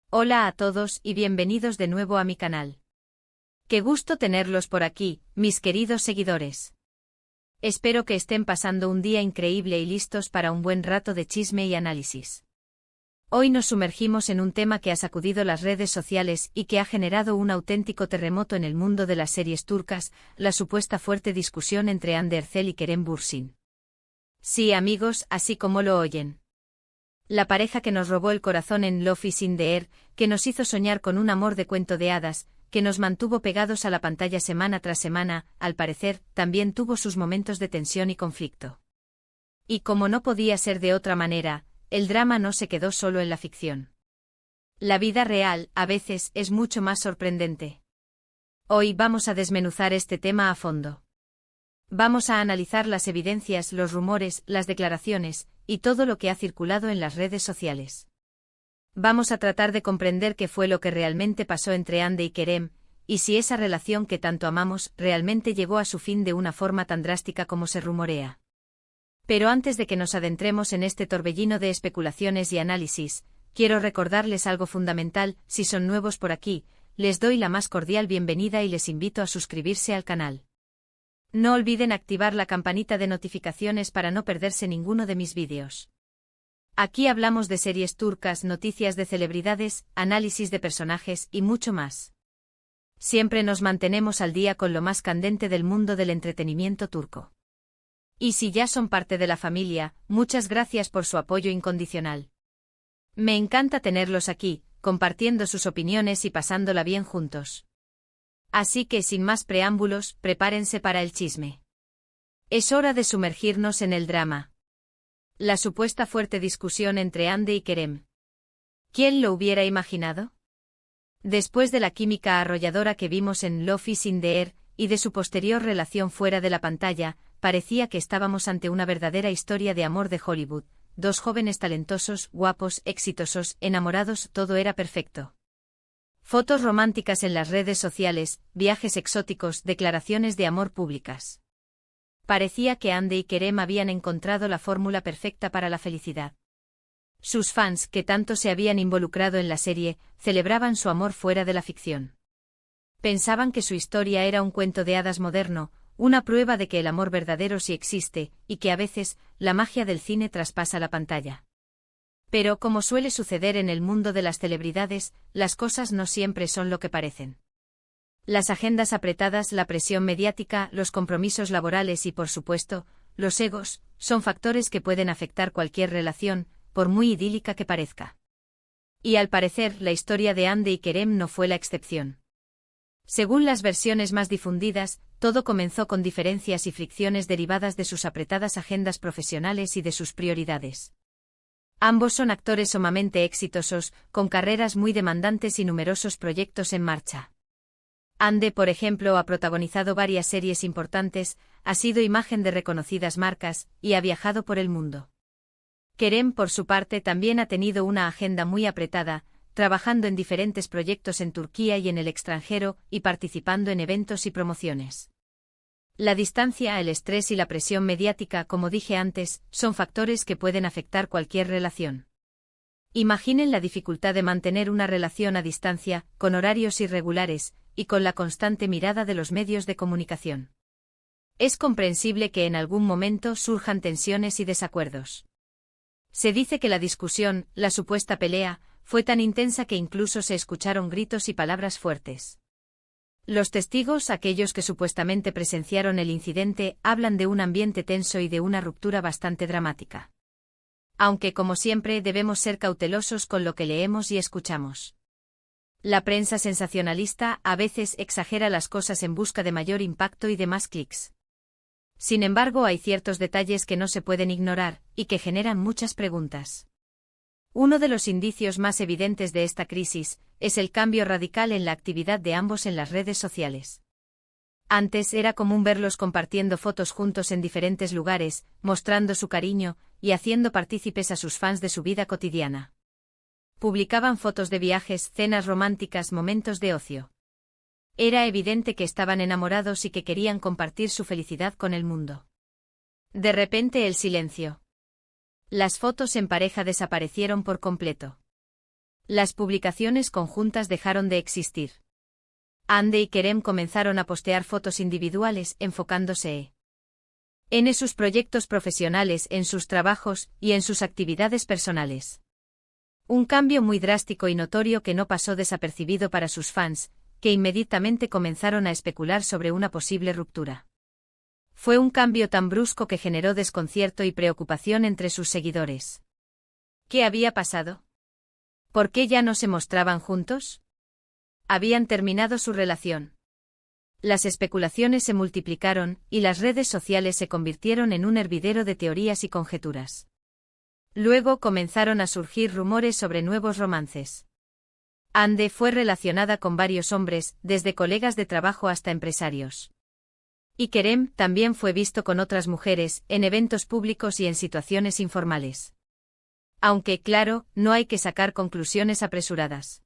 Hola a todos y bienvenidos de nuevo a mi canal. Qué gusto tenerlos por aquí, mis queridos seguidores. Espero que estén pasando un día increíble y listos para un buen rato de chisme y análisis. Hoy nos sumergimos en un tema que ha sacudido las redes sociales y que ha generado un auténtico terremoto en el mundo de las series turcas, la supuesta fuerte discusión entre Hande Erçel y Kerem Bürsin. Sí, amigos, así como lo oyen. La pareja que nos robó el corazón en Love is in the Air, que nos hizo soñar con un amor de cuento de hadas, que nos mantuvo pegados a la pantalla semana tras semana, al parecer, también tuvo sus momentos de tensión y conflicto. Y como no podía ser de otra manera, el drama no se quedó solo en la ficción. La vida real, a veces, es mucho más sorprendente. Hoy vamos a desmenuzar este tema a fondo. Vamos a analizar las evidencias, los rumores, las declaraciones, y todo lo que ha circulado en las redes sociales. Vamos a tratar de comprender qué fue lo que realmente pasó entre Hande y Kerem, y si esa relación que tanto amamos realmente llegó a su fin de una forma tan drástica como se rumorea. Pero antes de que nos adentremos en este torbellino de especulaciones y análisis, quiero recordarles algo fundamental: si son nuevos por aquí, les doy la más cordial bienvenida y les invito a suscribirse al canal. No olviden activar la campanita de notificaciones para no perderse ninguno de mis vídeos. Aquí hablamos de series turcas, noticias de celebridades, análisis de personajes y mucho más. Siempre nos mantenemos al día con lo más candente del mundo del entretenimiento turco. Y si ya son parte de la familia, muchas gracias por su apoyo incondicional. Me encanta tenerlos aquí, compartiendo sus opiniones y pasándola bien juntos. Así que sin más preámbulos, prepárense para el chisme. Es hora de sumergirnos en el drama. La supuesta fuerte discusión entre Hande y Kerem. ¿Quién lo hubiera imaginado? Después de la química arrolladora que vimos en Love is in the Air, y de su posterior relación fuera de la pantalla, parecía que estábamos ante una verdadera historia de amor de Hollywood. Dos jóvenes talentosos, guapos, exitosos, enamorados, todo era perfecto. Fotos románticas en las redes sociales, viajes exóticos, declaraciones de amor públicas. Parecía que Hande y Kerem habían encontrado la fórmula perfecta para la felicidad. Sus fans, que tanto se habían involucrado en la serie, celebraban su amor fuera de la ficción. Pensaban que su historia era un cuento de hadas moderno, una prueba de que el amor verdadero sí existe, y que a veces, la magia del cine traspasa la pantalla. Pero, como suele suceder en el mundo de las celebridades, las cosas no siempre son lo que parecen. Las agendas apretadas, la presión mediática, los compromisos laborales y, por supuesto, los egos, son factores que pueden afectar cualquier relación, por muy idílica que parezca. Y al parecer, la historia de Hande y Kerem no fue la excepción. Según las versiones más difundidas, todo comenzó con diferencias y fricciones derivadas de sus apretadas agendas profesionales y de sus prioridades. Ambos son actores sumamente exitosos, con carreras muy demandantes y numerosos proyectos en marcha. Hande, por ejemplo, ha protagonizado varias series importantes, ha sido imagen de reconocidas marcas, y ha viajado por el mundo. Kerem, por su parte, también ha tenido una agenda muy apretada, trabajando en diferentes proyectos en Turquía y en el extranjero, y participando en eventos y promociones. La distancia, el estrés y la presión mediática, como dije antes, son factores que pueden afectar cualquier relación. Imaginen la dificultad de mantener una relación a distancia, con horarios irregulares, y con la constante mirada de los medios de comunicación. Es comprensible que en algún momento surjan tensiones y desacuerdos. Se dice que la discusión, la supuesta pelea, fue tan intensa que incluso se escucharon gritos y palabras fuertes. Los testigos, aquellos que supuestamente presenciaron el incidente, hablan de un ambiente tenso y de una ruptura bastante dramática. Aunque, como siempre, debemos ser cautelosos con lo que leemos y escuchamos. La prensa sensacionalista a veces exagera las cosas en busca de mayor impacto y de más clics. Sin embargo, hay ciertos detalles que no se pueden ignorar, y que generan muchas preguntas. Uno de los indicios más evidentes de esta crisis es el cambio radical en la actividad de ambos en las redes sociales. Antes era común verlos compartiendo fotos juntos en diferentes lugares, mostrando su cariño y haciendo partícipes a sus fans de su vida cotidiana. Publicaban fotos de viajes, cenas románticas, momentos de ocio. Era evidente que estaban enamorados y que querían compartir su felicidad con el mundo. De repente el silencio. Las fotos en pareja desaparecieron por completo. Las publicaciones conjuntas dejaron de existir. Hande y Kerem comenzaron a postear fotos individuales enfocándose en sus proyectos profesionales, en sus trabajos y en sus actividades personales. Un cambio muy drástico y notorio que no pasó desapercibido para sus fans, que inmediatamente comenzaron a especular sobre una posible ruptura. Fue un cambio tan brusco que generó desconcierto y preocupación entre sus seguidores. ¿Qué había pasado? ¿Por qué ya no se mostraban juntos? Habían terminado su relación. Las especulaciones se multiplicaron, y las redes sociales se convirtieron en un hervidero de teorías y conjeturas. Luego comenzaron a surgir rumores sobre nuevos romances. Hande fue relacionada con varios hombres, desde colegas de trabajo hasta empresarios. Y Kerem también fue visto con otras mujeres, en eventos públicos y en situaciones informales. Aunque, claro, no hay que sacar conclusiones apresuradas.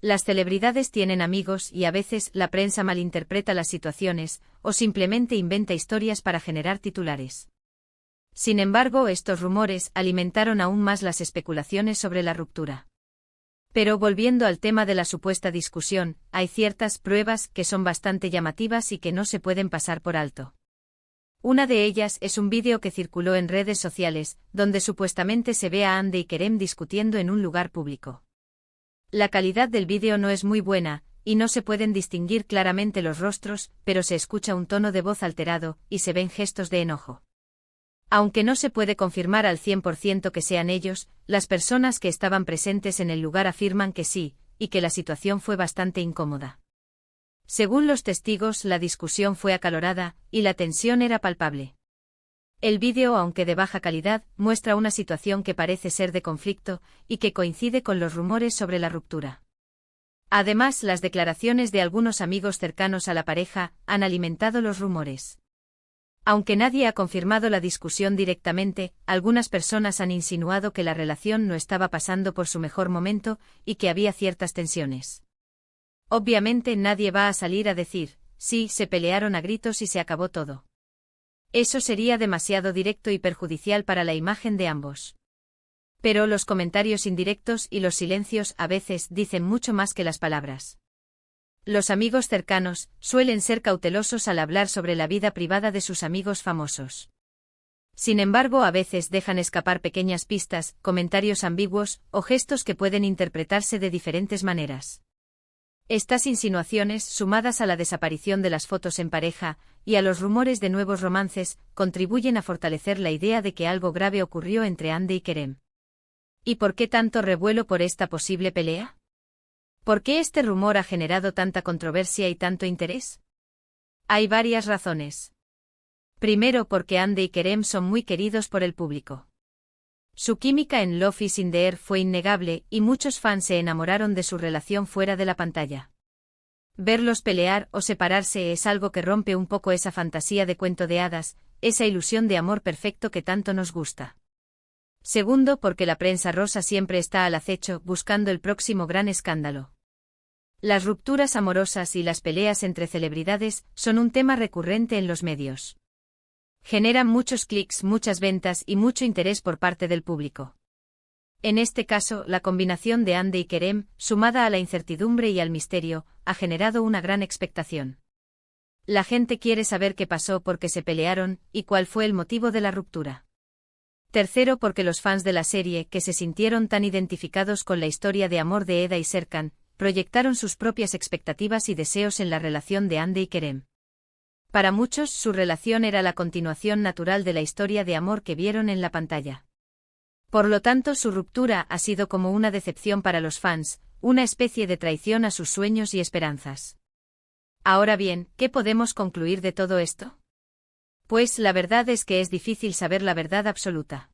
Las celebridades tienen amigos y a veces la prensa malinterpreta las situaciones, o simplemente inventa historias para generar titulares. Sin embargo, estos rumores alimentaron aún más las especulaciones sobre la ruptura. Pero volviendo al tema de la supuesta discusión, hay ciertas pruebas que son bastante llamativas y que no se pueden pasar por alto. Una de ellas es un vídeo que circuló en redes sociales, donde supuestamente se ve a Hande y Kerem discutiendo en un lugar público. La calidad del vídeo no es muy buena, y no se pueden distinguir claramente los rostros, pero se escucha un tono de voz alterado, y se ven gestos de enojo. Aunque no se puede confirmar al 100% que sean ellos, las personas que estaban presentes en el lugar afirman que sí, y que la situación fue bastante incómoda. Según los testigos, la discusión fue acalorada, y la tensión era palpable. El vídeo, aunque de baja calidad, muestra una situación que parece ser de conflicto, y que coincide con los rumores sobre la ruptura. Además, las declaraciones de algunos amigos cercanos a la pareja han alimentado los rumores. Aunque nadie ha confirmado la discusión directamente, algunas personas han insinuado que la relación no estaba pasando por su mejor momento, y que había ciertas tensiones. Obviamente nadie va a salir a decir, sí, se pelearon a gritos y se acabó todo. Eso sería demasiado directo y perjudicial para la imagen de ambos. Pero los comentarios indirectos y los silencios a veces dicen mucho más que las palabras. Los amigos cercanos suelen ser cautelosos al hablar sobre la vida privada de sus amigos famosos. Sin embargo, a veces dejan escapar pequeñas pistas, comentarios ambiguos o gestos que pueden interpretarse de diferentes maneras. Estas insinuaciones, sumadas a la desaparición de las fotos en pareja y a los rumores de nuevos romances, contribuyen a fortalecer la idea de que algo grave ocurrió entre Hande y Kerem. ¿Y por qué tanto revuelo por esta posible pelea? ¿Por qué este rumor ha generado tanta controversia y tanto interés? Hay varias razones. Primero, porque Hande y Kerem son muy queridos por el público. Su química en Love is in the Air fue innegable y muchos fans se enamoraron de su relación fuera de la pantalla. Verlos pelear o separarse es algo que rompe un poco esa fantasía de cuento de hadas, esa ilusión de amor perfecto que tanto nos gusta. Segundo, porque la prensa rosa siempre está al acecho buscando el próximo gran escándalo. Las rupturas amorosas y las peleas entre celebridades son un tema recurrente en los medios. Generan muchos clics, muchas ventas y mucho interés por parte del público. En este caso, la combinación de Hande y Kerem, sumada a la incertidumbre y al misterio, ha generado una gran expectación. La gente quiere saber qué pasó, por qué se pelearon y cuál fue el motivo de la ruptura. Tercero, porque los fans de la serie, que se sintieron tan identificados con la historia de amor de Eda y Serkan, proyectaron sus propias expectativas y deseos en la relación de Hande y Kerem. Para muchos, su relación era la continuación natural de la historia de amor que vieron en la pantalla. Por lo tanto, su ruptura ha sido como una decepción para los fans, una especie de traición a sus sueños y esperanzas. Ahora bien, ¿qué podemos concluir de todo esto? Pues la verdad es que es difícil saber la verdad absoluta.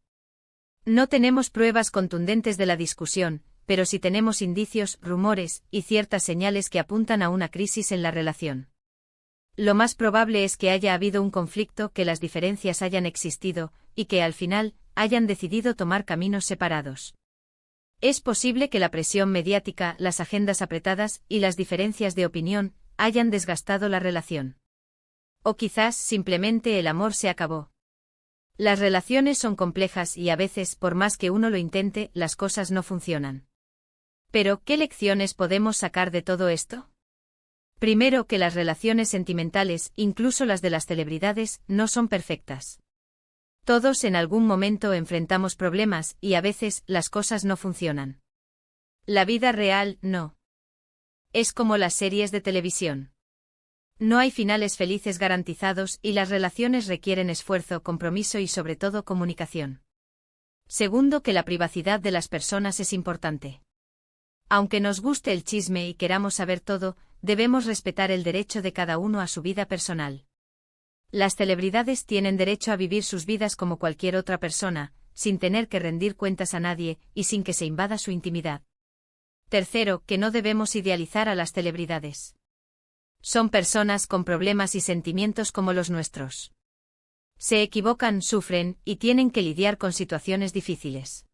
No tenemos pruebas contundentes de la discusión, pero sí tenemos indicios, rumores y ciertas señales que apuntan a una crisis en la relación. Lo más probable es que haya habido un conflicto, que las diferencias hayan existido, y que al final hayan decidido tomar caminos separados. Es posible que la presión mediática, las agendas apretadas y las diferencias de opinión hayan desgastado la relación. O quizás simplemente el amor se acabó. Las relaciones son complejas y a veces, por más que uno lo intente, las cosas no funcionan. Pero, ¿qué lecciones podemos sacar de todo esto? Primero, que las relaciones sentimentales, incluso las de las celebridades, no son perfectas. Todos en algún momento enfrentamos problemas y a veces las cosas no funcionan. La vida real, no. Es como las series de televisión. No hay finales felices garantizados y las relaciones requieren esfuerzo, compromiso y sobre todo comunicación. Segundo, que la privacidad de las personas es importante. Aunque nos guste el chisme y queramos saber todo, debemos respetar el derecho de cada uno a su vida personal. Las celebridades tienen derecho a vivir sus vidas como cualquier otra persona, sin tener que rendir cuentas a nadie y sin que se invada su intimidad. Tercero, que no debemos idealizar a las celebridades. Son personas con problemas y sentimientos como los nuestros. Se equivocan, sufren y tienen que lidiar con situaciones difíciles.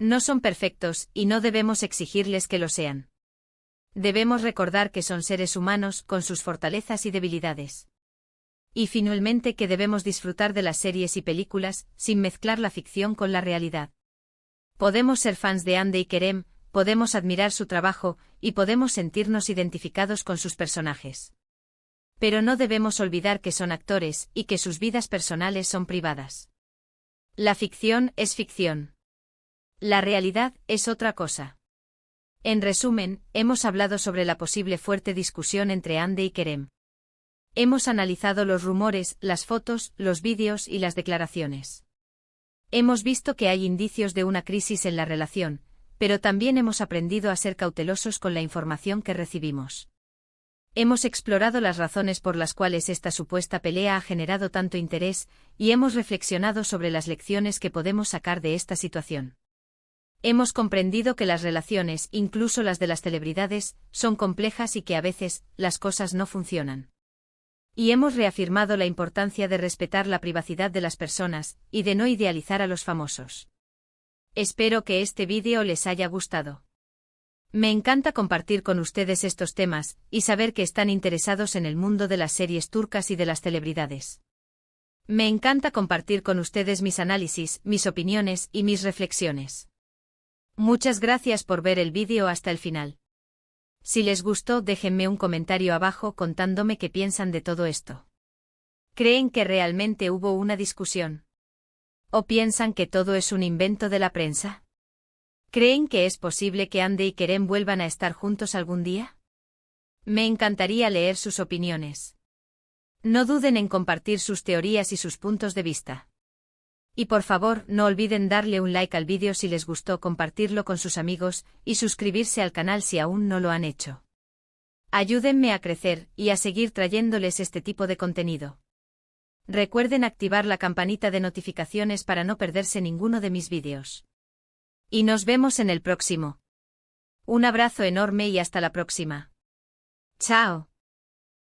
No son perfectos y no debemos exigirles que lo sean. Debemos recordar que son seres humanos con sus fortalezas y debilidades. Y finalmente que debemos disfrutar de las series y películas sin mezclar la ficción con la realidad. Podemos ser fans de Hande y Kerem, podemos admirar su trabajo y podemos sentirnos identificados con sus personajes. Pero no debemos olvidar que son actores y que sus vidas personales son privadas. La ficción es ficción. La realidad es otra cosa. En resumen, hemos hablado sobre la posible fuerte discusión entre Hande y Kerem. Hemos analizado los rumores, las fotos, los vídeos y las declaraciones. Hemos visto que hay indicios de una crisis en la relación, pero también hemos aprendido a ser cautelosos con la información que recibimos. Hemos explorado las razones por las cuales esta supuesta pelea ha generado tanto interés, y hemos reflexionado sobre las lecciones que podemos sacar de esta situación. Hemos comprendido que las relaciones, incluso las de las celebridades, son complejas y que a veces, las cosas no funcionan. Y hemos reafirmado la importancia de respetar la privacidad de las personas, y de no idealizar a los famosos. Espero que este vídeo les haya gustado. Me encanta compartir con ustedes estos temas, y saber que están interesados en el mundo de las series turcas y de las celebridades. Me encanta compartir con ustedes mis análisis, mis opiniones y mis reflexiones. Muchas gracias por ver el vídeo hasta el final. Si les gustó, déjenme un comentario abajo contándome qué piensan de todo esto. ¿Creen que realmente hubo una discusión? ¿O piensan que todo es un invento de la prensa? ¿Creen que es posible que Hande y Kerem vuelvan a estar juntos algún día? Me encantaría leer sus opiniones. No duden en compartir sus teorías y sus puntos de vista. Y por favor, no olviden darle un like al vídeo si les gustó, compartirlo con sus amigos, y suscribirse al canal si aún no lo han hecho. Ayúdenme a crecer, y a seguir trayéndoles este tipo de contenido. Recuerden activar la campanita de notificaciones para no perderse ninguno de mis vídeos. Y nos vemos en el próximo. Un abrazo enorme y hasta la próxima. Chao.